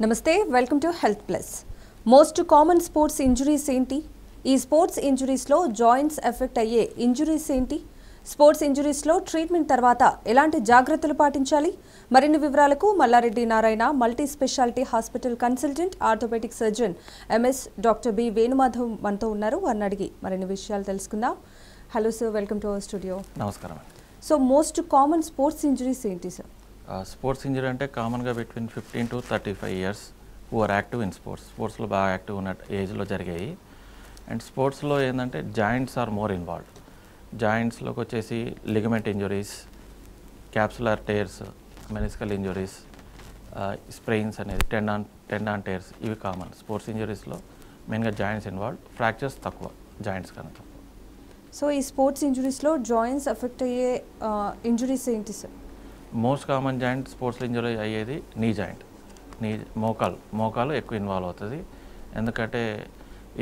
నమస్తే welcome to health plus. Most common sports injuries ఏంటి? ఈ స్పోర్ట్స్ ఇంజురీస్లో జాయింట్స్ ఎఫెక్ట్ అయ్యే ఇంజురీస్ ఏంటి? స్పోర్ట్స్ ఇంజురీస్లో ట్రీట్మెంట్ తర్వాత ఎలాంటి జాగ్రత్తలు పాటించాలి? మరిన్ని వివరాలకు Mallareddy Narayana multi specialty hospital consultant orthopedic surgeon MS doctor B Venumadhav మనతో ఉన్నారు. వారిని అడిగి మరిన్ని విషయాలు తెలుసుకుందాం. Hello sir, welcome to our studio. నమస్కారం. So most common sports injuries ఏంటి సార్? స్పోర్ట్స్ ఇంజరీ అంటే కామన్గా between 15 to 35 years who are active in స్పోర్ట్స్లో బాగా యాక్టివ్ ఉన్న ఏజ్లో జరిగాయి. అండ్ స్పోర్ట్స్లో ఏంటంటే జాయింట్స్ ఆర్ మోర్ ఇన్వాల్వ్డ్. జాయింట్స్లోకి వచ్చేసి ligament injuries, capsular tears, meniscal injuries, sprains అనేది టెండాన్ టేర్స్, ఇవి కామన్. స్పోర్ట్స్ ఇంజురీస్లో మెయిన్గా జాయింట్స్ ఇన్వాల్వ్డ్, ఫ్రాక్చర్స్ తక్కువ జాయింట్స్ కన్నా తక్కువ. సో ఈ స్పోర్ట్స్ ఇంజురీస్లో జాయింట్స్ ఎఫెక్ట్ అయ్యే ఇంజురీస్ ఏంటి సార్? మోస్ట్ కామన్ జాయింట్ స్పోర్ట్స్లో ఇంజరీ అయ్యేది నీ జాయింట్. మోకాలు ఎక్కువ ఇన్వాల్వ్ అవుతుంది. ఎందుకంటే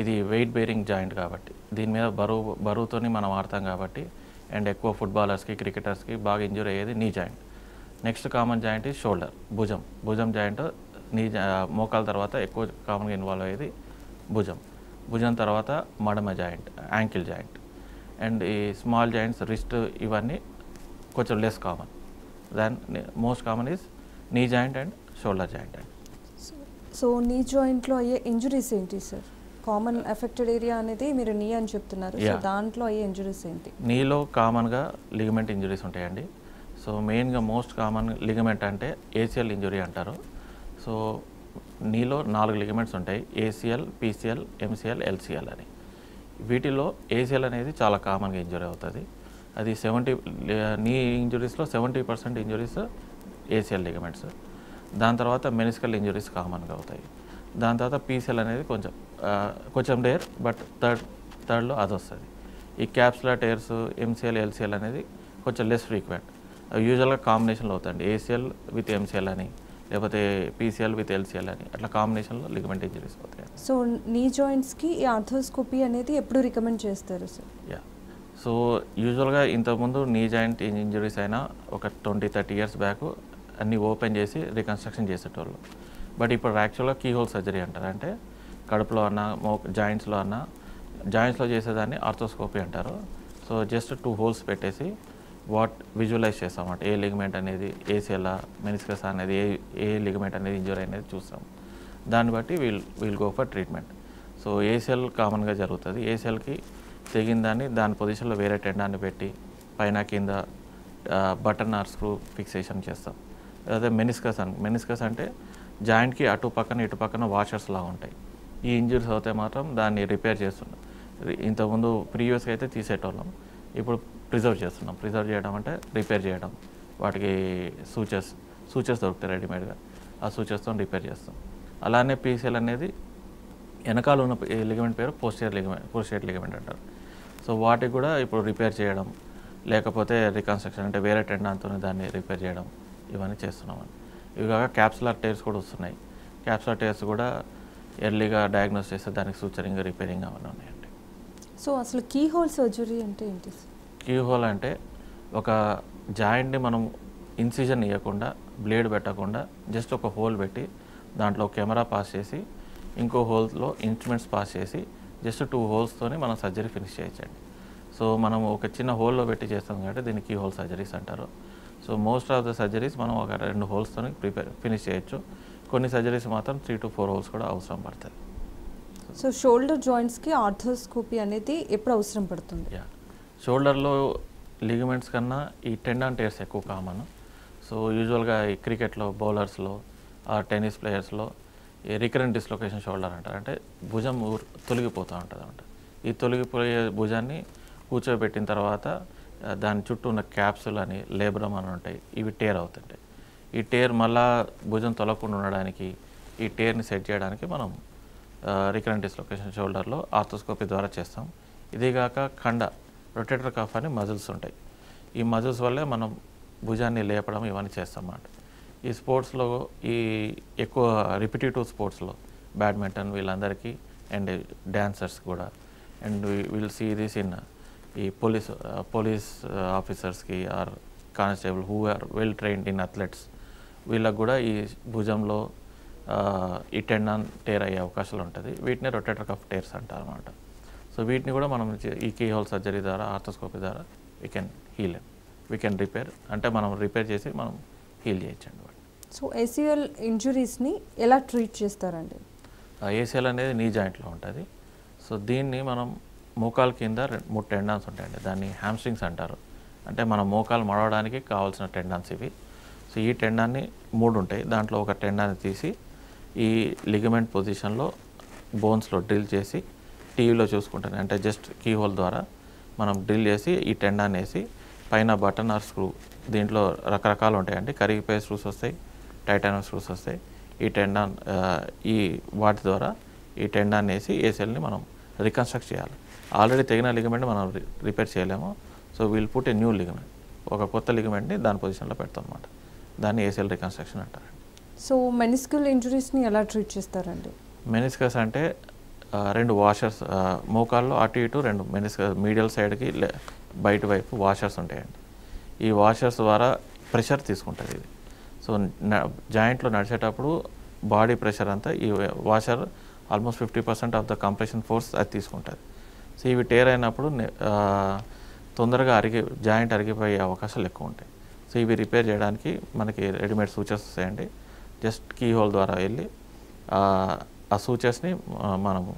ఇది వెయిట్ బేరింగ్ జాయింట్ కాబట్టి, దీని మీద బరువుతోని మనం ఆడతాం కాబట్టి. అండ్ ఎక్కువ ఫుట్బాలర్స్కి, క్రికెటర్స్కి బాగా ఇంజరీ అయ్యేది knee joint. Next common joint ఈ షోల్డర్, భుజం జాయింట్. మోకాల తర్వాత ఎక్కువ కామన్గా ఇన్వాల్వ్ అయ్యేది భుజం తర్వాత మడమ జాయింట్, యాంకిల్ జాయింట్. అండ్ ఈ స్మాల్ జాయింట్స్, రిస్ట్, ఇవన్నీ కొంచెం less common. Then most common is knee joint and shoulder joint. So knee జాయింట్లో అయ్యే ఇంజురీస్ ఏంటి సార్? కామన్ ఎఫెక్టెడ్ ఏరియా అనేది మీరు నీ అని చెప్తున్నారు. సో దాంట్లో అయ్యే ఇంజురీస్ ఏంటి? నీలో కామన్గా లిగమెంట్ ఇంజురీస్ ఉంటాయండి. సో మెయిన్గా మోస్ట్ కామన్ లిగమెంట్ అంటే ఏసిఎల్ ఇంజురీ అంటారు. సో నీలో 4 లిగమెంట్స్ ఉంటాయి: ఏసిఎల్, పీసీఎల్, ఎంసీఎల్, ఎల్సీఎల్ అని. వీటిలో ఏసిఎల్ అనేది చాలా కామన్గా ఇంజురీ అవుతుంది. అది నీ ఇంజురీస్లో 70% ఇంజురీస్ ఏసిఎల్ లిగమెంట్స్. దాని తర్వాత మెనిస్కల్ ఇంజురీస్ కామన్గా అవుతాయి. దాని తర్వాత పీసీఎల్ అనేది కొంచెం డేర్, బట్ థర్డ్లో అది వస్తుంది. ఈ క్యాప్సులర్ టేర్స్, ఎంసీఎల్, ఎల్సీఎల్ అనేది కొంచెం లెస్ ఫ్రీక్వెంట్. యూజువల్గా కాంబినేషన్లో అవుతాయండి. ఏసిఎల్ విత్ ఎంసీఎల్ అని, లేకపోతే పీసీఎల్ విత్ ఎల్సీఎల్ అని, అట్లా కాంబినేషన్లో లిగమెంట్ ఇంజరీస్ అవుతాయి. సో నీ జాయింట్స్కి ఈ ఆర్థోస్కోపీ అనేది ఎప్పుడు రికమెండ్ చేస్తారు సార్? సో యూజువల్గా ఇంతకుముందు నీ జాయింట్ ఇంజరీస్ అయినా ఒక 20-30 years బ్యాక్ అన్నీ ఓపెన్ చేసి రికన్స్ట్రక్షన్ చేసేటోళ్ళు. బట్ ఇప్పుడు యాక్చువల్గా కీహోల్ సర్జరీ అంటారు. అంటే కడుపులో అన్నా, జాయింట్స్లో చేసేదాన్ని ఆర్థోస్కోపీ అంటారు. సో జస్ట్ 2 holes పెట్టేసి విజువలైజ్ చేస్తాం అంటే ఏ లిగమెంట్ అనేది, ఏసిఎల్, మెనిస్కస్ అనేది, ఏ లిగమెంట్ అనేది ఇంజరీ అనేది చూస్తాం. దాన్ని బట్టి we'll go for treatment. So ACL కామన్గా జరుగుతుంది. ఏసిఎల్కి తెగిందాన్ని దాని పొజిషన్లో వేరే టెండాన్ని పెట్టి పైన కింద బటన్ ఆర్ స్క్రూ ఫిక్సేషన్ చేస్తాం. అదే మెనిస్కస్ అంటే జాయింట్కి అటు పక్కన వాషర్స్లా ఉంటాయి. ఈ ఇంజరీస్ అవుతే మాత్రం దాన్ని రిపేర్ చేస్తున్నాం. ఇంతకుముందు ప్రీవియస్గా అయితే తీసేటోళ్ళం, ఇప్పుడు ప్రిజర్వ్ చేస్తున్నాం. ప్రిజర్వ్ చేయడం అంటే రిపేర్ చేయడం. వాటికి సూచర్స్ దొరుకుతాయి రెడీమేడ్గా, ఆ సూచర్స్తో రిపేర్ చేస్తాం. అలానే పీసీఎల్ అనేది వెనకాల ఉన్న లిగమెంట్ పేరు పోస్టీరియర్ లిగమెంట్ అంటారు. సో వాటికి కూడా ఇప్పుడు రిపేర్ చేయడం, లేకపోతే రికన్స్ట్రక్షన్ అంటే వేరే టెండాన్తో దాన్ని రిపేర్ చేయడం, ఇవన్నీ చేస్తున్నామని. ఇవి కాక క్యాప్సులర్ టేర్స్ కూడా వస్తున్నాయి. క్యాప్సులర్ టేర్స్ కూడా ఎర్లీగా డయాగ్నోస్ చేస్తే దానికి సూచరింగ్, రిపేరింగ్ అవన్నీ ఉన్నాయండి. సో అసలు కీహోల్ సర్జరీ అంటే ఏంటి? కీహోల్ అంటే ఒక జాయింట్ని మనం ఇన్సిజన్ ఇవ్వకుండా, బ్లేడ్ పెట్టకుండా, జస్ట్ ఒక హోల్ పెట్టి దాంట్లో కెమెరా పాస్ చేసి, ఇంకో హోల్స్లో ఇన్స్ట్రుమెంట్స్ పాస్ చేసి, జస్ట్ 2 holes మనం సర్జరీ ఫినిష్ చేయొచ్చండి. సో మనం ఒక చిన్న హోల్లో పెట్టి చేస్తాం కాబట్టి దీన్ని కీ హోల్ సర్జరీస్ అంటారు. So most of the surgeries మనం ఒక 2 holes ఫినిష్ చేయొచ్చు. కొన్ని సర్జరీస్ మాత్రం 3 to 4 holes కూడా అవసరం పడుతుంది. సో షోల్డర్ జాయింట్స్కి ఆర్థోస్కోపీ అనేది ఎప్పుడు అవసరం పడుతుంది? షోల్డర్లో లిగమెంట్స్ కన్నా ఈ టెండాన్ టేర్స్ ఎక్కువ కామన్. సో యూజువల్గా ఈ క్రికెట్లో, బౌలర్స్లో, టెన్నిస్ ప్లేయర్స్లో ఈ రికరెంట్ డిస్లొకేషన్ షోల్డర్ అంటారు. అంటే భుజం తొలగిపోతూ ఉంటుంది అన్నమాట. ఈ తొలగిపోయే భుజాన్ని కూర్చోబెట్టిన తర్వాత దాని చుట్టూ ఉన్న క్యాప్సుల్ అని, లేబ్రమ్ అని ఉంటాయి, ఇవి టేర్ అవుతుంటాయి. ఈ టేర్ మళ్ళా భుజం తొలగకుండా ఉండడానికి, ఈ టేర్ని సెట్ చేయడానికి మనం రికరెంట్ డిస్లొకేషన్ షోల్డర్లో ఆర్థోస్కోపీ ద్వారా చేస్తాం. ఇదిగాక రొటేటర్ కఫ్ అని మజిల్స్ ఉంటాయి. ఈ మజిల్స్ వల్లే మనం భుజాన్ని లేపడం ఇవన్నీ చేస్తాం అన్నమాట. ఈ స్పోర్ట్స్లో ఈ ఎక్కువ రిపిటేటివ్ స్పోర్ట్స్లో బ్యాడ్మింటన్ వీళ్ళందరికీ, అండ్ డ్యాన్సర్స్ కూడా, and will see this in ఈ పోలీస్ ఆఫీసర్స్కి or constable who are well trained in athletes, వీళ్ళకు కూడా ఈ భుజంలో ఈ టెండాన్ టేర్ అయ్యే అవకాశాలు ఉంటుంది. వీటిని రొటేటర్ కఫ్ టేర్స్ అంటారు అన్నమాట. సో వీటిని కూడా మనం ఈ కీ హోల్ సర్జరీ ద్వారా ఆర్థోస్కోపీ ద్వారా we can heal we can repair, అంటే మనం రిపేర్ చేసి మనం హీల్ చేయొచ్చండి వాటిని. సో ఏసీఎల్ ఇంజురీస్ని ఎలా ట్రీట్ చేస్తారండి? ఏసీఎల్ అనేది నీ జాయింట్లో ఉంటుంది. సో దీన్ని మనం మోకాలు కింద 3 టెండాన్స్ ఉంటాయండి. దాన్ని హ్యామ్స్ట్రింగ్స్ అంటారు. అంటే మన మోకాలు మడవడానికి కావాల్సిన టెండాన్స్ ఇవి. సో ఈ టెండాన్ని 3 ఉంటాయి. దాంట్లో ఒక టెండాన్ని తీసి ఈ లిగమెంట్ పొజిషన్లో బోన్స్లో డ్రిల్ చేసి టీవీలో చూసుకుంటాను, అంటే జస్ట్ కీ హోల్ ద్వారా మనం డ్రిల్ చేసి ఈ టెండాన్ వేసి పైన బటన్ ఆర్ స్క్రూ, దీంట్లో రకరకాలు ఉంటాయండి. కరిగిపోయే స్క్రూస్ వస్తాయి, టైటానియం స్క్రూస్ వస్తాయి. ఈ టెండాన్ ఈ వాటి ద్వారా ఈ టెండాన్ వేసి ఏసీఎల్ని మనం రికన్స్ట్రక్ట్ చేయాలి. ఆల్రెడీ తెగిన లిగమెంట్ మనం రిపేర్ చేయలేము. So we'll put a new ligament, ఒక కొత్త లిగమెంట్ని దాని పొజిషన్లో పెడతాం అన్నమాట. దాన్ని ఏసీఎల్ రికన్స్ట్రక్షన్ అంటారు. సో మెనిస్కల్ ఇంజురీస్ని ఎలా ట్రీట్ చేస్తారండి? మెనిస్కస్ అంటే 2 వాషర్స్ మోకాల్లో అటు ఇటు 2 మెనిస్కస్ మీడియల్ సైడ్కి బయట వైపు వాషర్స్ ఉంటాయండి. ఈ వాషర్స్ ద్వారా ప్రెషర్ తీసుకుంటుంది ఇది. సో జాయింట్లో నడిచేటప్పుడు బాడీ ప్రెషర్ అంతా ఈ washer almost 50% of the compression force అది తీసుకుంటుంది. సో ఇవి టేర్ అయినప్పుడు తొందరగా జాయింట్ అరిగిపోయే అవకాశాలు ఎక్కువ ఉంటాయి. సో ఇవి రిపేర్ చేయడానికి మనకి రెడీమేడ్ సూచర్స్ వస్తాయండి. జస్ట్ కీ హోల్ ద్వారా వెళ్ళి ఆ సూచర్స్ని మనము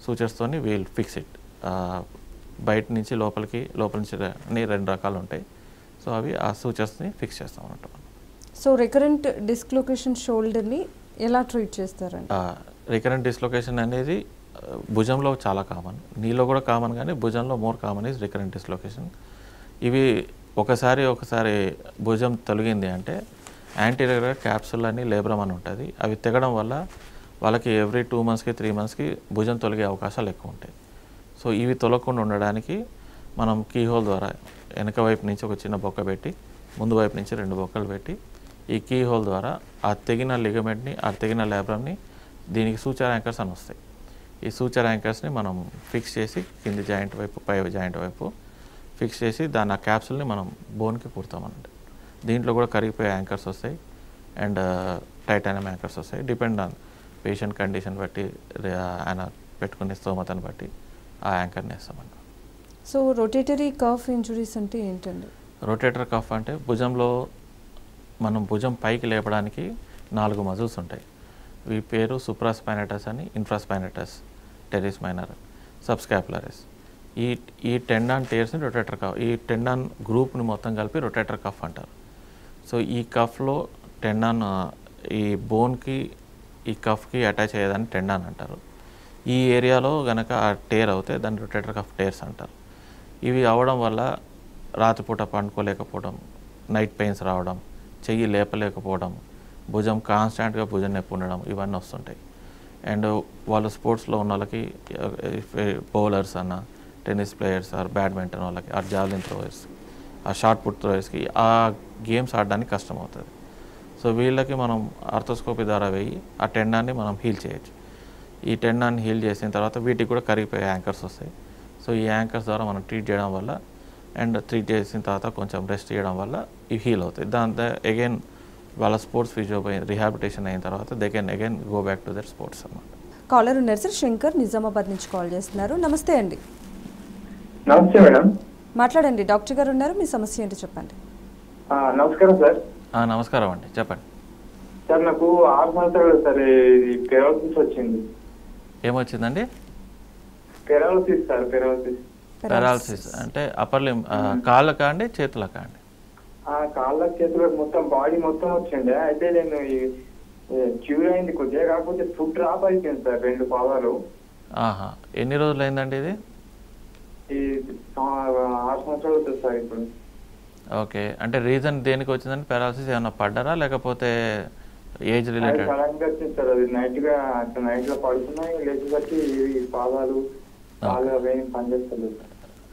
సూచర్స్తోని వీల్ ఫిక్స్ ఇట్. బయట నుంచి లోపల నుంచి అన్ని 2 రకాలు ఉంటాయి. సో అవి ఆ సూచర్స్ని ఫిక్స్ చేస్తాం అన్నట్టు. సో రికరెంట్ డిస్లొకేషన్ షోల్డర్ని ఎలా ట్రీట్ చేస్తారండి? రికరెంట్ డిస్లొకేషన్ అనేది భుజంలో చాలా కామన్, నీలో కూడా కామన్, కానీ భుజంలో more common is recurrent dislocation. ఇవి ఒకసారి భుజం తొలగింది అంటే యాంటీరియర్ క్యాప్సుల్ అని లేబ్రమ్ అని ఉంటుంది. అవి తెగడం వల్ల వాళ్ళకి ఎవ్రీ 2 monthsకి 3 monthsకి భుజం తొలగే అవకాశాలు ఎక్కువ ఉంటాయి. సో ఇవి తొలగకుండా ఉండడానికి మనం కీ హోల్ ద్వారా వెనక వైపు నుంచి ఒక చిన్న బొక్క పెట్టి ముందు వైపు నుంచి 2 బొక్కలు పెట్టి ఈ కీ హోల్ ద్వారా ఆ తెగిన లిగమెంట్ని, ఆ తెగిన లేబ్రమ్ని, దీనికి సూచర్ యాంకర్స్ అని వస్తాయి. ఈ సూచర్ యాంకర్స్ని మనం ఫిక్స్ చేసి కింది జాయింట్ వైపు పై జాయింట్ వైపు ఫిక్స్ చేసి దాని ఆ క్యాప్సుల్ని మనం బోన్కి కుడతామన్నమాట. దీంట్లో కూడా కరిగిపోయే యాంకర్స్ వస్తాయి అండ్ టైటానియం యాంకర్స్ వస్తాయి. డిపెండ్ ఆన్ పేషెంట్ కండిషన్ బట్టి, ఆయన పెట్టుకునే స్తోమతను బట్టి ఆ యాంకర్ని వేస్తామన్నమాట. సో రొటేటరీ కఫ్ ఇంజురీస్ అంటే ఏంటండి? రొటేటర్ కఫ్ అంటే భుజంలో మనం భుజం పైకి లేపడానికి 4 మజిల్స్ ఉంటాయి. ఈ పేరు సుప్రాస్పైనటస్ అని, ఇన్ఫ్రాస్పైనటస్, టెరిస్ మైనర్, సబ్స్కాపులరిస్. ఈ టెండాన్ టేర్స్ని రొటేటర్ కఫ్, ఈ టెండాన్ గ్రూప్ని మొత్తం కలిపి రొటేటర్ కఫ్ అంటారు. సో ఈ కఫ్లో టెండాన్, ఈ బోన్కి ఈ కఫ్కి అటాచ్ అయ్యేదాన్ని టెండాన్ అంటారు. ఈ ఏరియాలో కనుక ఆ టేర్ అవుతే దాన్ని రొటేటర్ కఫ్ టేర్స్ అంటారు. ఇవి అవడం వల్ల రాత్రిపూట పండుకోలేకపోవడం, నైట్ పెయిన్స్ రావడం, చెయ్యి లేపలేకపోవడం, భుజం కాన్స్టాంట్గా భుజం నొప్పి ఉండడం, ఇవన్నీ వస్తుంటాయి. అండ్ వాళ్ళు స్పోర్ట్స్లో ఉన్న వాళ్ళకి, బౌలర్స్ అన్న, టెన్నిస్ ప్లేయర్స్ ఆర్ బ్యాడ్మింటన్ వాళ్ళకి, ఆర్ జావలిన్ థ్రోయర్స్, ఆ షార్ట్ పుట్ థ్రోయర్స్కి ఆ గేమ్స్ ఆడడానికి కష్టం అవుతుంది. సో వీళ్ళకి మనం ఆర్థోస్కోపీ ద్వారా వేయి ఆ టెండాన్ని మనం హీల్ చేయొచ్చు. ఈ టెండాన్ని హీల్ చేసిన తర్వాత వీటికి కూడా కరిగిపోయే యాంకర్స్ వస్తాయి. సో ఈ యాంకర్స్ ద్వారా మనం ట్రీట్ చేయడం వల్ల అండ్ ట్రీట్ చేసిన తర్వాత కొంచెం రెస్ట్ చేయడం వల్ల ఇవి హీల్ అవుతాయి. దాంతో అగైన్ వాళ్ళ స్పోర్ట్స్ ఫిజియో రిహాబిలిటేషన్ అయిన తర్వాత they can again go back to their sports అన్నమాట. కాలర్ ఉన్నారు సార్, శంకర్ నిజామాబాద్ నుంచి కాల్ చేస్తున్నారు. నమస్తే అండి. నమస్తే మేడం. మాట్లాడండి, డాక్టర్ గారు ఉన్నారు, మీ సమస్య ఏంటో చెప్పండి. నమస్కారం సార్. నమస్కారం అండి, చెప్పండి సార్. నాకు 6 సంవత్సరాలు సార్ ఇది పెరాలసిస్ వచ్చింది. ఏమొచ్చిందండి? Paralysis sir. పెరాలసిస్ అంటే అప్పర్ లింబ్, కాళ్ళకా అండి చేతులకా అండి? కాళ్ళ చేతులకు మొత్తం బాడీ మొత్తం వచ్చిండే. అయితే నేను క్యూర్ అయింది కొద్దిగా, కాకపోతే ఫుడ్ డ్రాప్ అయిపోయింది సార్ 2 పాదాలు. ఎన్ని రోజులు అయిందండి ఇది? 6 సంవత్సరాలు అవుతుంది సార్ ఇప్పుడు. ఓకే, అంటే రీజన్ దేనికి వచ్చిందంటే పెరాలసిస్ ఏమన్నా పడ్డారా లేకపోతే ఏజ్ రిలేటెడ్? సడన్గా వచ్చింది సార్. అది నైట్ లో పడుతున్నాయి, లేచేసరికి పాదాలు కాళ్ళు అవేమి పనిచేస్తలేదు.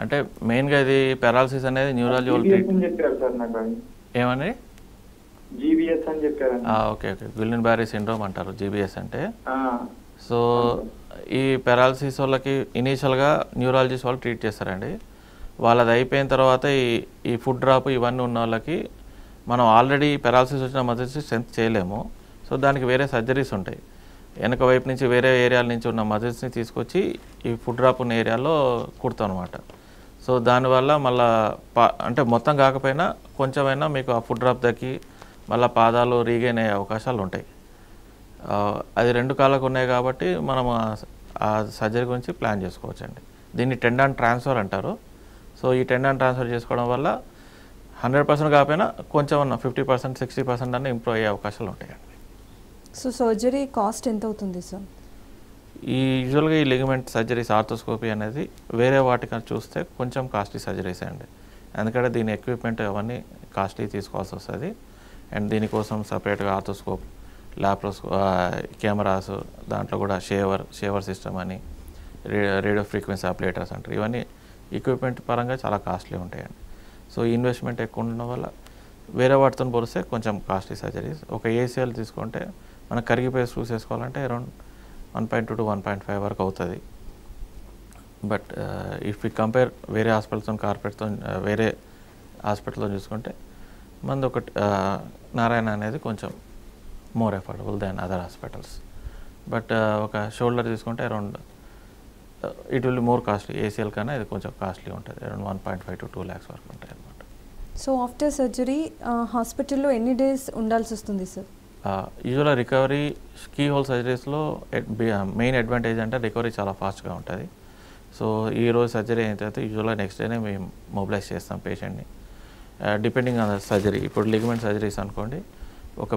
అంటే మెయిన్గా ఇది పెరాలసిస్ అనేది న్యూరాలజీ చెప్పారు సార్ నాకు. ఏమని? జీబీఎస్ అని చెప్పారు. ఓకే, గుయిలెన్ బ్యారీ సిండ్రోమ్ అంటారు జీబీఎస్ అంటే. సో ఈ పెరాలసిస్ వాళ్ళకి ఇనీషియల్గా న్యూరాలజిస్ట్ వాళ్ళు ట్రీట్ చేస్తారండి. వాళ్ళది అయిపోయిన తర్వాత ఈ ఫుడ్ డ్రాప్ ఇవన్నీ ఉన్న వాళ్ళకి మనం ఆల్రెడీ పెరాలసిస్ వచ్చిన మజిల్స్ స్ట్రెంత్ చేయలేము. సో సో దానికి వేరే సర్జరీస్ ఉంటాయి. వెనక వైపు నుంచి వేరే ఏరియాల నుంచి ఉన్న మజిల్స్ని తీసుకొచ్చి ఈ ఫుట్ డ్రాప్ ఉన్న ఏరియాలో కుడతాం అనమాట. సో దానివల్ల మళ్ళీ అంటే మొత్తం కాకపోయినా కొంచెమైనా మీకు ఆ ఫుట్ డ్రాప్ దక్కి మళ్ళీ పాదాలు రీగైన్ అయ్యే అవకాశాలు ఉంటాయి. అది 2 కాళ్ళకు ఉన్నాయి కాబట్టి మనం ఆ సర్జరీ గురించి ప్లాన్ చేసుకోవచ్చండి. దీన్ని టెండాన్ ట్రాన్స్ఫర్ అంటారు. సో ఈ టెండాన్ ట్రాన్స్ఫర్ చేసుకోవడం వల్ల 100% కాకపోయినా కొంచెం 50%, 60% అన్న ఇంప్రూవ్ అయ్యే అవకాశాలు ఉంటాయండి. సో సర్జరీ కాస్ట్ ఎంత అవుతుంది సార్? యూజువల్గా ఈ లిగమెంట్ సర్జరీస్ ఆర్థోస్కోపీ అనేది వేరే వాటికన్నా చూస్తే కొంచెం కాస్ట్లీ సర్జరీస్ అండి. ఎందుకంటే దీని ఎక్విప్మెంట్ అవన్నీ కాస్ట్లీ తీసుకోవాల్సి వస్తుంది. అండ్ దీనికోసం సపరేట్గా ఆర్థోస్కోప్, కెమెరాస్, దాంట్లో కూడా షేవర్ సిస్టమ్ అని, రేడియో ఫ్రీక్వెన్సీ అప్లేటర్స్ అంటారు. ఇవన్నీ ఎక్విప్మెంట్ పరంగా చాలా కాస్ట్లీ ఉంటాయండి. సో ఇన్వెస్ట్మెంట్ ఎక్కువ ఉండడం వల్ల వేరే వాటితో పోలిస్తే కొంచెం కాస్ట్లీ సర్జరీస్. ఒక ఏసీఎల్ తీసుకుంటే మనం కరిగిపోయి స్క్రూస్ వేసుకోవాలంటే అరౌండ్ 1.2 to 1.5 వరకు అవుతుంది. బట్ ఇఫ్ యూ కంపేర్ వేరే హాస్పిటల్తో కార్పొరేట్తో వేరే హాస్పిటల్తో చూసుకుంటే మనది ఒకటి నారాయణ అనేది కొంచెం more affordable than other hospitals. But ఒక షోల్డర్ తీసుకుంటే around it will more costly. ACL కన్నా ఇది కొంచెం కాస్ట్లీ ఉంటుంది. అరౌండ్ 1.5 to 2 lakhs వరకు ఉంటాయి అన్నమాట. సో ఆఫ్టర్ సర్జరీ హాస్పిటల్లో ఎన్ని డేస్ ఉండాల్సి వస్తుంది సార్? యూజువల్గా రికవరీ కీ హోల్ సర్జరీస్లో మెయిన్ అడ్వాంటేజ్ అంటే రికవరీ చాలా ఫాస్ట్గా ఉంటుంది. సో ఈ రోజు సర్జరీ అయిన తర్వాత యూజువల్గా నెక్స్ట్ డేనే మేము మొబిలైజ్ చేస్తాం పేషెంట్ని, డిపెండింగ్ ఆన్ ద సర్జరీ. ఇప్పుడు లిగమెంట్ సర్జరీస్ అనుకోండి, ఒక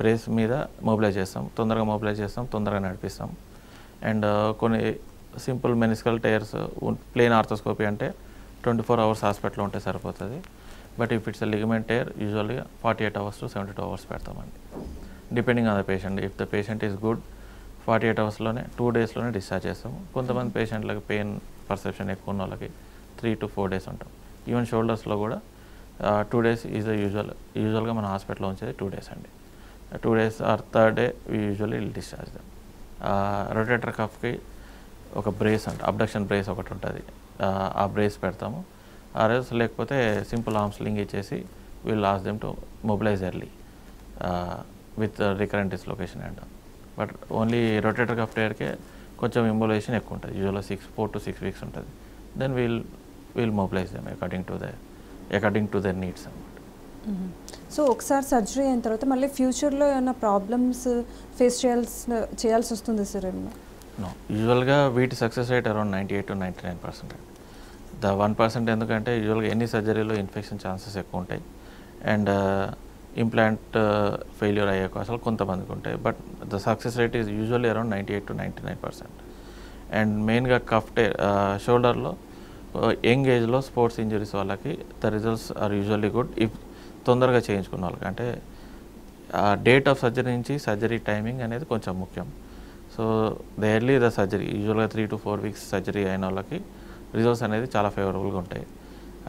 బ్రేస్ మీద మొబిలైజ్ చేస్తాం, తొందరగా మొబిలైజ్ చేస్తాం, తొందరగా నడిపిస్తాం. అండ్ కొన్ని simple meniscal tears plain arthroscopy అంటే 24 hours హాస్పిటల్లో ఉంటే సరిపోతుంది. But if it's ligament tear యూజువల్గా 48 hours to 72 hours పెడతామండి, depending on the patient. If the patient is good 48 hours 2 daysలోనే డిశ్చార్జ్ చేస్తాము. కొంతమంది పేషెంట్లకి పెయిన్ పర్సెప్షన్ ఎక్కువ ఉన్న వాళ్ళకి 3 to 4 days ఉంటాం. ఈవెన్ షోల్డర్స్లో కూడా 2 days ఈజ్ యూజువల్గా మన హాస్పిటల్లో ఉంచేది 2 days అండి. 2 days or 3rd day usually discharge దాం. రొటేటర్ కఫ్కి ఒక బ్రేస్ అంటే అబ్డక్షన్ బ్రేస్ ఒకటి ఉంటుంది, ఆ బ్రేస్ పెడతాము. ఆర్ఎల్స్ లేకపోతే సింపుల్ ఆర్మ్ స్లింగ్ ఇచ్చేసి will ask them to mobilise early with recurrent dislocation and. But only rotator cuff టైర్కే కొంచెం ఇంబోలైజేషన్ ఎక్కువ ఉంటుంది, యూజువల్గా 4 to 6 weeks ఉంటుంది. Then will mobilise them according to their needs అన్నమాట. సో ఒకసారి సర్జరీ అయిన తర్వాత మళ్ళీ ఫ్యూచర్లో ఏమైనా ప్రాబ్లమ్స్ ఫేస్ చేయాల్సి వస్తుంది సార్? నో, యూజువల్గా వీటి success rate around 98 to 99%. The 1% ఎందుకంటే యూజువల్గా ఎన్ని సర్జరీలో ఇన్ఫెక్షన్ ఛాన్సెస్ ఎక్కువ ఉంటాయి అండ్ ఇంప్లాంట్ ఫెయిల్యూర్ అయ్యే అవకాశాలు కొంతమందికి ఉంటాయి. But the success rate is usually around 98 to 99%. And మెయిన్గా కఫ్ షోల్డర్లో యంగ్ ఏజ్లో స్పోర్ట్స్ ఇంజరీస్ వాళ్ళకి the results are usually good if తొందరగా చేయించుకున్న వాళ్ళకి. అంటే డేట్ ఆఫ్ సర్జరీ నుంచి సర్జరీ టైమింగ్ అనేది కొంచెం ముఖ్యం. So the early the surgery యూజువల్గా 3 to 4 weeks సర్జరీ అయిన వాళ్ళకి రిజల్ట్స్ అనేది చాలా ఫేవరబుల్గా ఉంటాయి.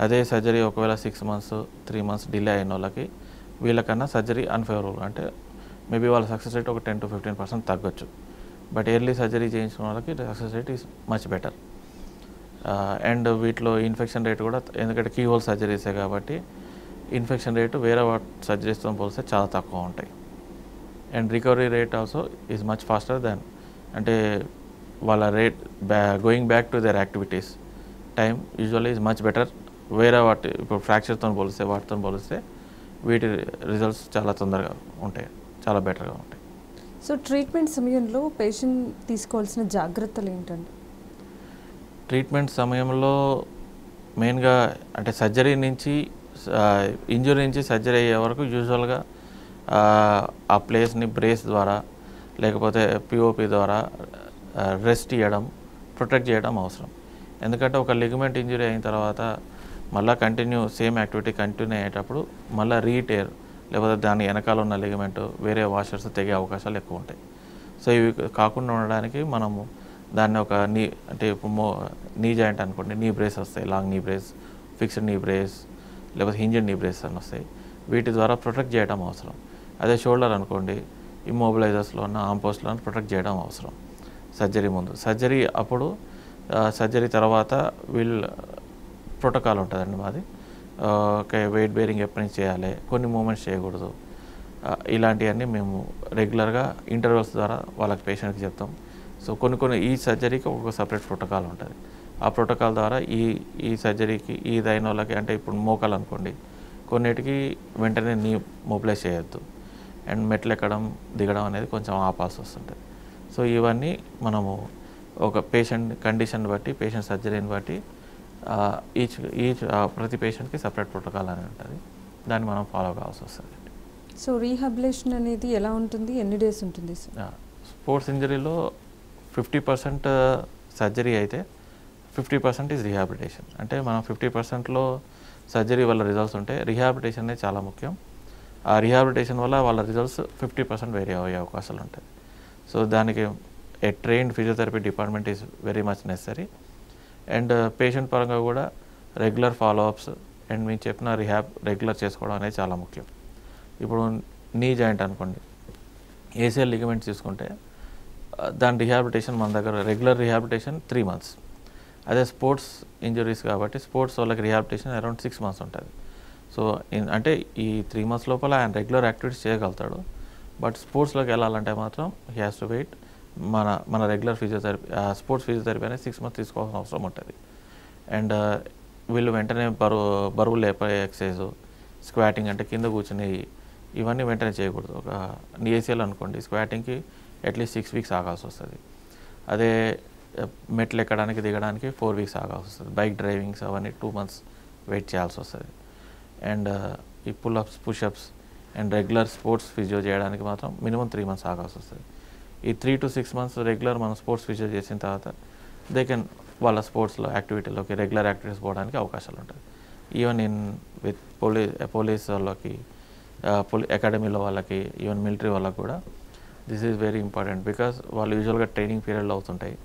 అదే సర్జరీ ఒకవేళ 6 months 3 months డిలే అయిన వాళ్ళకి వీళ్ళకన్నా సర్జరీ అన్ఫేవరబుల్. అంటే మేబీ వాళ్ళ సక్సెస్ రేట్ ఒక 10 to 15% తగ్గొచ్చు. బట్ ఎర్లీ సర్జరీ చేయించిన వాళ్ళకి success rate is much better. And వీటిలో ఇన్ఫెక్షన్ రేట్ కూడా, ఎందుకంటే కీ హోల్ సర్జరీసే కాబట్టి ఇన్ఫెక్షన్ రేటు వేరే సర్జరీస్తో పోలిస్తే చాలా తక్కువ ఉంటాయి. And recovery rate also is much faster than, అంటే వాళ్ళ rate going back to their activities time usually is much better. వేరే ఇప్పుడు ఫ్రాక్చర్తో పోలిస్తే వాటితో పోలిస్తే వీటి రిజల్ట్స్ చాలా తొందరగా ఉంటాయి, చాలా బెటర్గా ఉంటాయి. సో ట్రీట్మెంట్ సమయంలో పేషెంట్ తీసుకోవాల్సిన జాగ్రత్తలు ఏంటండి? ట్రీట్మెంట్ సమయంలో మెయిన్గా అంటే సర్జరీ నుంచి ఇంజురీ నుంచి సర్జరీ అయ్యే వరకు యూజువల్గా ఆ ప్లేస్ని బ్రేస్ ద్వారా లేకపోతే పిఓపి ద్వారా రెస్ట్ ఇవ్వడం, ప్రొటెక్ట్ చేయడం అవసరం. ఎందుకంటే ఒక లిగమెంట్ ఇంజురీ అయిన తర్వాత మళ్ళీ సేమ్ యాక్టివిటీ కంటిన్యూ అయ్యేటప్పుడు మళ్ళీ రీటేర్ లేకపోతే దాని వెనకాల ఉన్న లిగమెంట్ వేరే వాషర్స్ తెగే అవకాశాలు ఎక్కువ ఉంటాయి. సో ఇవి కాకుండా ఉండడానికి మనము దాన్ని ఒక అంటే నీ జాయింట్ అనుకోండి, నీ బ్రేస్ వస్తాయి, లాంగ్ నీ బ్రేస్, ఫిక్స్డ్ నీ బ్రేస్ లేకపోతే హింజ్డ్ నీ బ్రేస్ అని వస్తాయి. వీటి ద్వారా ప్రొటెక్ట్ చేయడం అవసరం. అదే షోల్డర్ అనుకోండి, ఇమ్మొబిలైజర్స్లో ఉన్న ఆంపోస్ట్లో ప్రొటెక్ట్ చేయడం అవసరం సర్జరీ ముందు. సర్జరీ అప్పుడు సర్జరీ తర్వాత ప్రోటోకాల్ ఉంటుందండి మాది. ఓకే, వెయిట్ బేరింగ్ ఎప్పటి నుంచి చేయాలి, కొన్ని మూమెంట్స్ చేయకూడదు, ఇలాంటివన్నీ మేము రెగ్యులర్గా ఇంటర్వెల్స్ ద్వారా వాళ్ళకి పేషెంట్కి చెప్తాం. సో కొన్ని ఈ సర్జరీకి ఒక సపరేట్ ప్రోటోకాల్ ఉంటుంది. ఆ ప్రోటోకాల్ ద్వారా ఈ సర్జరీకి అయిన వాళ్ళకి, అంటే ఇప్పుడు మోకాలు అనుకోండి, కొన్నిటికి వెంటనే నీ మొబిలైజ్ చేయొద్దు అండ్ మెట్లు ఎక్కడం దిగడం అనేది కొంచెం ఆపాల్సి వస్తుంటుంది. సో ఇవన్నీ మనము ఒక పేషెంట్ కండిషన్ బట్టి, పేషెంట్ సర్జరీని బట్టి ప్రతి పేషెంట్కి సపరేట్ ప్రోటోకాల్ అనేది ఉంటుంది. దాన్ని మనం ఫాలో కావాల్సి వస్తుంది. సో రీహాబిలేషన్ అనేది ఎలా ఉంటుంది, ఎన్ని డేస్ ఉంటుంది సార్? స్పోర్ట్స్ ఇంజరీలో 50% సర్జరీ అయితే 50% ఈజ్ రీహాబిలిటేషన్. అంటే మనం 50%లో సర్జరీ వల్ల రిజల్ట్స్ ఉంటే రీహాబిలిటేషన్ అనేది చాలా ముఖ్యం. ఆ రీహాబిలిటేషన్ వల్ల వాళ్ళ రిజల్ట్స్ 50% వేరే అయ్యే అవకాశాలు ఉంటాయి. సో దానికి a trained physiotherapy department is very much necessary. And patient పరంగా కూడా రెగ్యులర్ ఫాలోఅప్స్ అండ్ మేము చెప్పిన రీహాబ్ రెగ్యులర్ చేసుకోవడం అనేది చాలా ముఖ్యం. ఇప్పుడు నీ జాయింట్ అనుకోండి, ఏసీఎల్ లిగమెంట్ తీసుకుంటే దాని రీహాబిలిటేషన్ మన దగ్గర రెగ్యులర్ రీహాబిలిటేషన్ 3 months. అదే స్పోర్ట్స్ ఇంజరీస్ కాబట్టి స్పోర్ట్స్ వాళ్ళకి రీహాబిలిటేషన్ అరౌండ్ 6 months ఉంటుంది. సో అంటే ఈ 3 months లోపల ఆయన రెగ్యులర్ యాక్టివిటీస్ చేయగలుగుతాడు. బట్ స్పోర్ట్స్లోకి వెళ్ళాలంటే మాత్రం హీ హ్యాస్ టు వెయిట్. మన రెగ్యులర్ ఫిజియోథెరపీ, స్పోర్ట్స్ ఫిజియోథెరపీ అనేది 6 months తీసుకోవాల్సిన అవసరం ఉంటుంది. అండ్ వీళ్ళు వెంటనే బరువు లేపే ఎక్సర్సైజ్, స్క్వాటింగ్ అంటే కింద కూర్చుని, ఇవన్నీ వెంటనే చేయకూడదు. ఒక ఏసీఎల్ అనుకోండి, స్క్వాటింగ్కి అట్లీస్ట్ 6 weeks ఆగాల్సి వస్తుంది. అదే మెట్లు ఎక్కడానికి దిగడానికి 4 weeks ఆగాల్సి వస్తుంది. బైక్ డ్రైవింగ్స్ అవన్నీ 2 months వెయిట్ చేయాల్సి వస్తుంది. అండ్ ఈ pull-ups, push-ups and regular sports physio చేయడానికి మాత్రం మినిమం 3 months ఆగాల్సి వస్తుంది. ఈ 3 to 6 months రెగ్యులర్ మనం స్పోర్ట్స్ ఫిజియో చేసిన తర్వాత దే కెన్ వాళ్ళ స్పోర్ట్స్లో యాక్టివిటీలోకి రెగ్యులర్ యాక్టివిటీస్ పోవడానికి అవకాశాలు ఉంటాయి. ఈవెన్ విత్ పోలీస్ వాళ్ళకి, అకాడమీలో వాళ్ళకి, ఈవెన్ మిలిటరీ వాళ్ళకి కూడా this is very important. Because వాళ్ళు యూజువల్గా ట్రైనింగ్ పీరియడ్లో అవుతుంటాయి,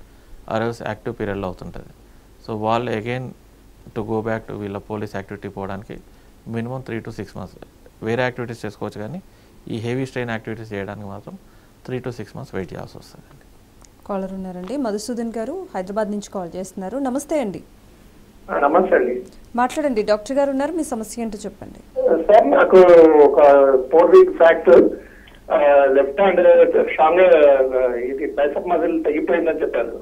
ఆర్ఎల్స్ యాక్టివ్ పీరియడ్లో అవుతుంటుంది. సో వాళ్ళు again to go back to వీళ్ళ పోలీస్ యాక్టివిటీ పోవడానికి మినిమం 3 to 6 months. వేరే యాక్టివిటీస్ చేసుకోవచ్చు కానీ ఈ హెవీ స్ట్రెయిన్ యాక్టివిటీస్ చేయడానికి మాత్రం 3 to 6 months వెయిట్ చేయాల్సి వస్తుంది. కాలర్ ఉన్నారండి, మధుసూదన్ గారు హైదరాబాద్ నుంచి కాల్ చేస్తున్నారు. నమస్తే అండి. నమస్తే అండి. మాట్లాడండి, డాక్టర్ గారు ఉన్నారు, మీ సమస్య ఏంటో చెప్పండి. సార్, నాకు ఒక 4 weeks back left hand strong ఇది బైసెప్ మజిల్ తగ్గిపోయిందని చెప్పారు.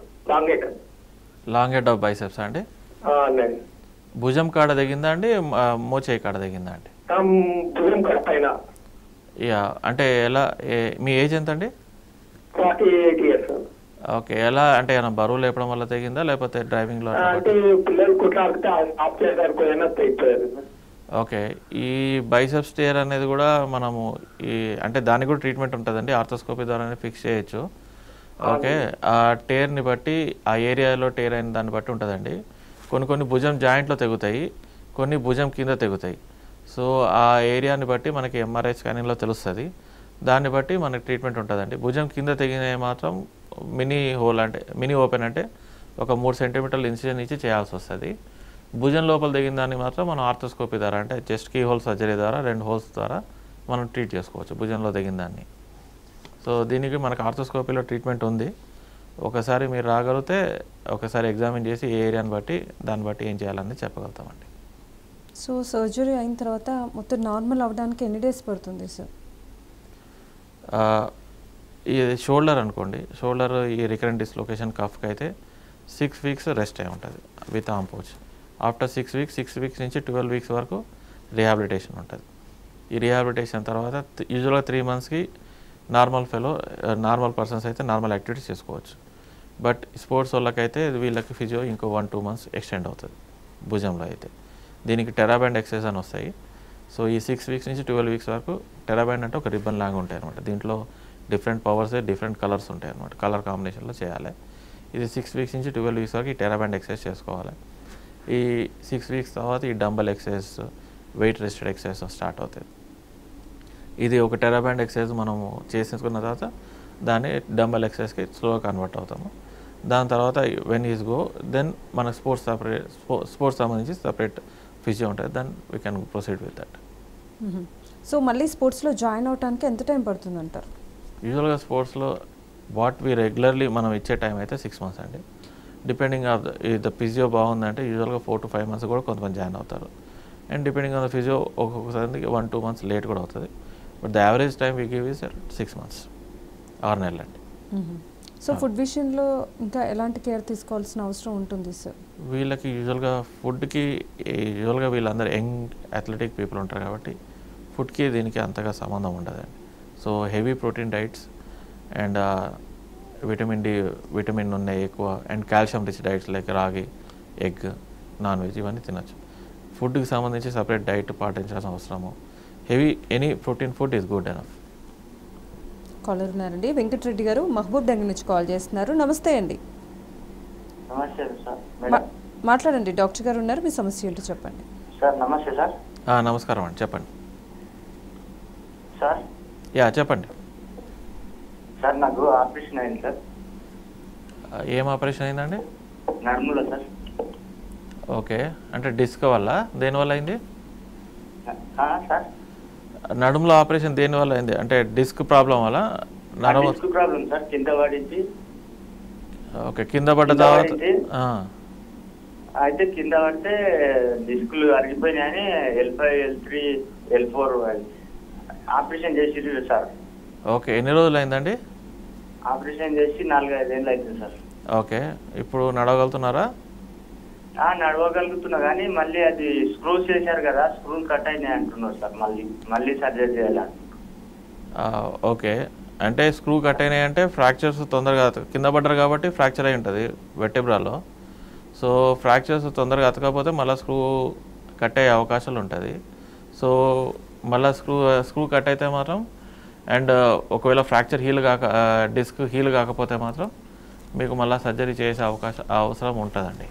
లాంగ్ హెడ్ ఆఫ్ బైసెప్స్ అండి. భుజం కాడ తగ్గిందా అండి, మోచేయి కాడ తగ్గిందా అండి? భుజం కాడ పైన. యా, అంటే ఎలా, మీ ఏజ్ ఎంత అండి? 48 years. ఓకే, ఎలా అంటే ఏమైనా బరువు లేపడం వల్ల తగ్గిందా లేకపోతే డ్రైవింగ్లో? అంటే పిల్లలు కుట్లాడితే ఆఫ్ చేశారు. ఓకే, ఈ బైసెప్స్ టేర్ అనేది కూడా మనము అంటే దానికి కూడా ట్రీట్మెంట్ ఉంటుందండి, ఆర్థోస్కోపీ ద్వారానే ఫిక్స్ చేయొచ్చు. ఓకే, ఆ టేర్ని బట్టి, ఆ ఏరియాలో టేర్ అయిన దాన్ని బట్టి ఉంటుందండి. కొన్ని భుజం జాయింట్లో తెగుతాయి, కొన్ని భుజం కింద తెగుతాయి. సో ఆ ఏరియాని బట్టి మనకి ఎంఆర్ఐ స్కానింగ్లో తెలుస్తుంది. దాన్ని బట్టి మనకి ట్రీట్మెంట్ ఉంటుందండి. భుజం కింద తెగినవి మాత్రం మినీ హోల్, అంటే మినీ ఓపెన్ అంటే ఒక 3 centimeter ఇన్సిజన్ ఇచ్చి చేయాల్సి వస్తుంది. భుజం లోపల దిగిన దాన్ని మాత్రం మనం ఆర్థోస్కోపీ ద్వారా, అంటే చెస్ట్ కీ హోల్ సర్జరీ ద్వారా 2 holes ద్వారా మనం ట్రీట్ చేసుకోవచ్చు భుజంలో దిగిన దాన్ని. సో దీనికి మనకు ఆర్థోస్కోపీలో ట్రీట్మెంట్ ఉంది. ఒకసారి మీరు రాగలిగితే ఒకసారి ఎగ్జామిన్ చేసి ఏ ఏరియాని బట్టి దాన్ని బట్టి ఏం చేయాలని చెప్పగలుగుతామండి. సో సర్జరీ అయిన తర్వాత మొత్తం నార్మల్ అవ్వడానికి ఎన్ని డేస్ పడుతుంది సార్? ఈ షోల్డర్ అనుకోండి, షోల్డర్ ఈ రికరెంట్ డిస్లొకేషన్ కఫ్కి అయితే 6 weeks రెస్ట్ అయి ఉంటుంది with arm pouch. After 6 weeks నుంచి 12 weeks వరకు రీహాబిలిటేషన్ ఉంటుంది. ఈ రీహాబిలిటేషన్ తర్వాత యూజువల్గా 3 monthsకి నార్మల్ పర్సన్స్ అయితే నార్మల్ యాక్టివిటీస్ చేసుకోవచ్చు. బట్ స్పోర్ట్స్ వాళ్ళకైతే వీళ్ళకి ఫిజియో ఇంకో 1-2 months ఎక్స్టెండ్ అవుతుంది భుజంలో అయితే. దీనికి టెరాబ్యాండ్ ఎక్సర్సైజ్ అని వస్తాయి. సో ఈ 6 weeks నుంచి 12 weeks వరకు టెరాబ్యాండ్ అంటే ఒక రిబ్బన్ లాగా ఉంటాయి అనమాట. దీంట్లో డిఫరెంట్ పవర్స్, డిఫరెంట్ కలర్స్ ఉంటాయి అనమాట. కలర్ కాంబినేషన్లో చేయాలి. ఇది 6 weeks నుంచి 12 weeks వరకు ఈ టెరాబ్యాండ్ ఎక్సర్సైజ్ చేసుకోవాలి. ఈ 6 weeks తర్వాత ఈ dumbbell exercise, weight rested exercise start అవుతుంది. ఇది ఒక టెరాబ్యాండ్ ఎక్సర్సైజ్ మనము చేసుకున్న తర్వాత దాన్ని డంబల్ ఎక్సర్సైజ్కి స్లోగా కన్వర్ట్ అవుతాము. దాని తర్వాత వెన్ ఈజ్ గో దెన్ మన స్పోర్ట్స్ సంబంధించి సపరేట్ ఫిజియో ఉంటుంది. Then we can proceed with that. So మళ్ళీ స్పోర్ట్స్లో జాయిన్ అవడానికి ఎంత టైం పడుతుంది అంటారు? యూజువల్గా స్పోర్ట్స్లో రెగ్యులర్లీ మనం ఇచ్చే టైం అయితే 6 months అండి. డిపెండింగ్ ఆఫ్ ద ఫిజియో బాగుందంటే యూజువల్గా 4 to 5 months కూడా కొంతమంది జాయిన్ అవుతారు. And depending on the physio ఒక్కొక్కసారి 1-2 months లేట్ కూడా అవుతుంది. But the average time we give is 6 months, 6 నెలలు అండి. సో ఫుడ్ విషయంలో ఇంకా ఎలాంటి కేర్ తీసుకోవాల్సిన అవసరం ఉంటుంది సార్? వీళ్ళకి యూజువల్గా వీళ్ళందరూ యంగ్ అథ్లెటిక్ పీపుల్ ఉంటారు కాబట్టి ఫుడ్కి దీనికి అంతగా సంబంధం ఉండదండి. So heavy protein diets and vitamin ఉన్నాయి ఎక్కువ, and calcium rich diets like ragi, egg, non veg ఇవన్నీ తినచ్చు. ఫుడ్కి సంబంధించి సపరేట్ డైట్ పాటించాల్సిన అవసరము. Any protein food is good enough. Caller ఉన్నారండి, వెంకటరెడ్డి గారు మహబూబ్ నగర్ నుంచి కాల్ చేస్తున్నారు. నమస్తే అండి. నమస్తే సార్. మాట్లాడండి, డాక్టర్ గారు ఉన్నారు, మీ సమస్య ఏంటో చెప్పండి. సార్ నమస్తే సార్. నమస్కారం అండి, చెప్పండి సార్. చెప్పండి సార్ నాకు ఆపరేషన్ అయింది సార్. ఏం ఆపరేషన్ అయిందండి? నడుములో సార్. ఓకే, అంటే డిస్క్ వల్ల దేనివల్ల అయింది? సార్ నడుములో ఆపరేషన్ దేనివల్ల అయింది? అంటే డిస్క్ ప్రాబ్లం వల్ల? డిస్క్ ప్రాబ్లం సార్, కింద పడింది. ఓకే, కింద పడ్డ తర్వాత అయితే కింద పడితే డిస్కులు అరిగిపోయినాయని L5, L3, L4 ఆపరేషన్ చేసి సార్. ఓకే, ఎన్ని రోజులు అయిందండి? ఆపరేషన్ చేసి 4-5 ఏళ్ళు అవుతుంది సార్. ఓకే, ఇప్పుడు నడవగలుగుతున్నారా? నడవగలుగుతున్నా కానీ మళ్ళీ అది స్క్రూస్ చేశారు కదా, స్క్రూలు కట్ అయినాయి అంటున్నారు సార్. మళ్ళీ సర్జరీ చేయాలి. ఓకే, అంటే స్క్రూ కట్ అయినాయి అంటే ఫ్రాక్చర్స్ తొందరగా కింద పడ్డారు కాబట్టి ఫ్రాక్చర్ అయి ఉంటుంది వెర్టెబ్రాలో. సో ఫ్రాక్చర్స్ తొందరగా అతకపోతే మళ్ళీ స్క్రూ కట్ అయ్యే అవకాశాలు ఉంటుంది. సో మళ్ళీ స్క్రూ కట్ అయితే మాత్రం అండ్ ఒకవేళ ఫ్రాక్చర్ డిస్క్ హీల్ కాకపోతే మాత్రం మీకు మళ్ళీ సర్జరీ చేసే అవసరం ఉంటుందండి.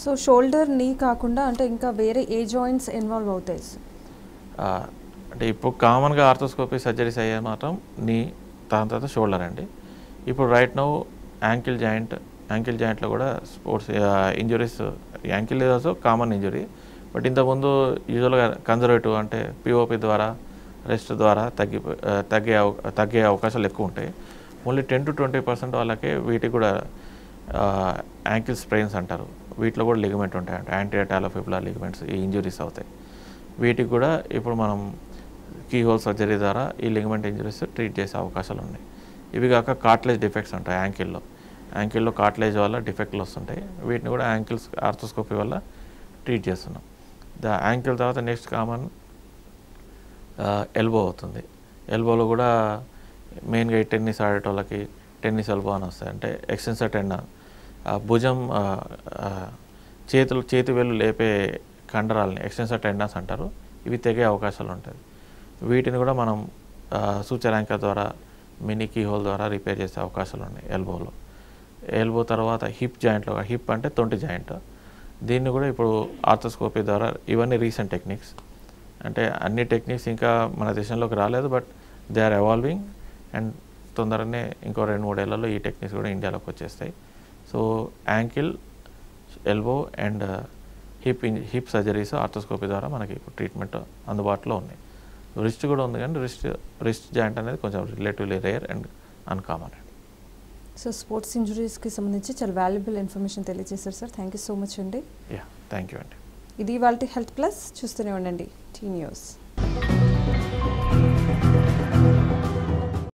సో షోల్డర్, నీ కాకుండా అంటే ఇంకా వేరే ఏ జాయింట్స్ ఇన్వాల్వ్ అవుతాయి? అంటే ఇప్పుడు కామన్గా ఆర్థోస్కోపీ సర్జరీస్ అయ్యే మాత్రం నీ, దాని తర్వాత షోల్డర్ అండి. ఇప్పుడు రైట్ నౌ యాంకిల్ జాయింట్లో కూడా sports injuries, ankle is also common injury. But ఇంతకుముందు యూజువల్గా కన్జర్వేటివ్ అంటే పిఓపి ద్వారా, రెస్ట్ ద్వారా తగ్గే అవకాశాలు ఎక్కువ ఉంటాయి. ఓన్లీ 10 to 20% వాళ్ళకి వీటికి కూడా యాంకిల్ స్ప్రెయిన్స్ అంటారు. వీటిలో కూడా లిగమెంట్ ఉంటాయి, అంటే యాంటీరియర్ టాలోఫిబులర్ లిగమెంట్స్, ఈ ఇంజురీస్ అవుతాయి. వీటికి కూడా ఇప్పుడు మనం కీహోల్ సర్జరీ ద్వారా ఈ లిగమెంట్ ఇంజురీస్ ట్రీట్ చేసే అవకాశాలు ఉన్నాయి. ఇవి కాక కార్టిలేజ్ డిఫెక్ట్స్ ఉంటాయి యాంకిల్లో కార్టిలేజ్ వల్ల డిఫెక్ట్లు వస్తుంటాయి. వీటిని కూడా యాంకిల్స్ ఆర్థోస్కోపీ వల్ల ట్రీట్ చేస్తున్నాం. యాంకిల్ తర్వాత నెక్స్ట్ కామన్ ఎల్బో అవుతుంది. ఎల్బోలో కూడా మెయిన్గా ఈ టెన్నిస్ ఆడేటోళ్ళకి టెన్నిస్ ఎల్బో అని వస్తాయి. అంటే ఎక్స్టెన్సర్ టెండన్, భుజం చేతి వేళ్ళు లేపే కండరాలని ఎక్స్టెన్సర్ టెండన్స్ అంటారు. ఇవి తెగే అవకాశాలు ఉంటుంది. వీటిని కూడా మనం సూచర్ యాంకర్ ద్వారా, మినీ కీ హోల్ ద్వారా రిపేర్ చేసే అవకాశాలు ఉన్నాయి ఎల్బో తర్వాత హిప్ అంటే తొంటి జాయింట్, దీన్ని కూడా ఇప్పుడు ఆర్థోస్కోపీ ద్వారా, ఇవన్నీ రీసెంట్ టెక్నిక్స్. అంటే అన్ని టెక్నిక్స్ ఇంకా మన దేశంలోకి రాలేదు, but they are evolving and తొందరనే ఇంకో 2-3 ఏళ్లలో ఈ టెక్నిక్స్ కూడా ఇండియాలోకి వచ్చేస్తాయి. So ankle, elbow and hip surgeries arthroscopy ద్వారా మనకి ఇప్పుడు ట్రీట్మెంట్ అందుబాటులో ఉన్నాయి. రిస్ట్ కూడా ఉంది, కానీ రిస్ట్ జాయింట్ అనేది కొంచెం relatively rare and uncommon. So sports ఇంజురీస్కి సంబంధించి చాలా వాల్యుబుల్ ఇన్ఫర్మేషన్ తెలియజేశారు sir. Thank you so much అండి. థ్యాంక్ యూ అండి. ఇది ఇవాల్టి హెల్త్ ప్లస్. చూస్తూనే ఉండండి టీ న్యూస్.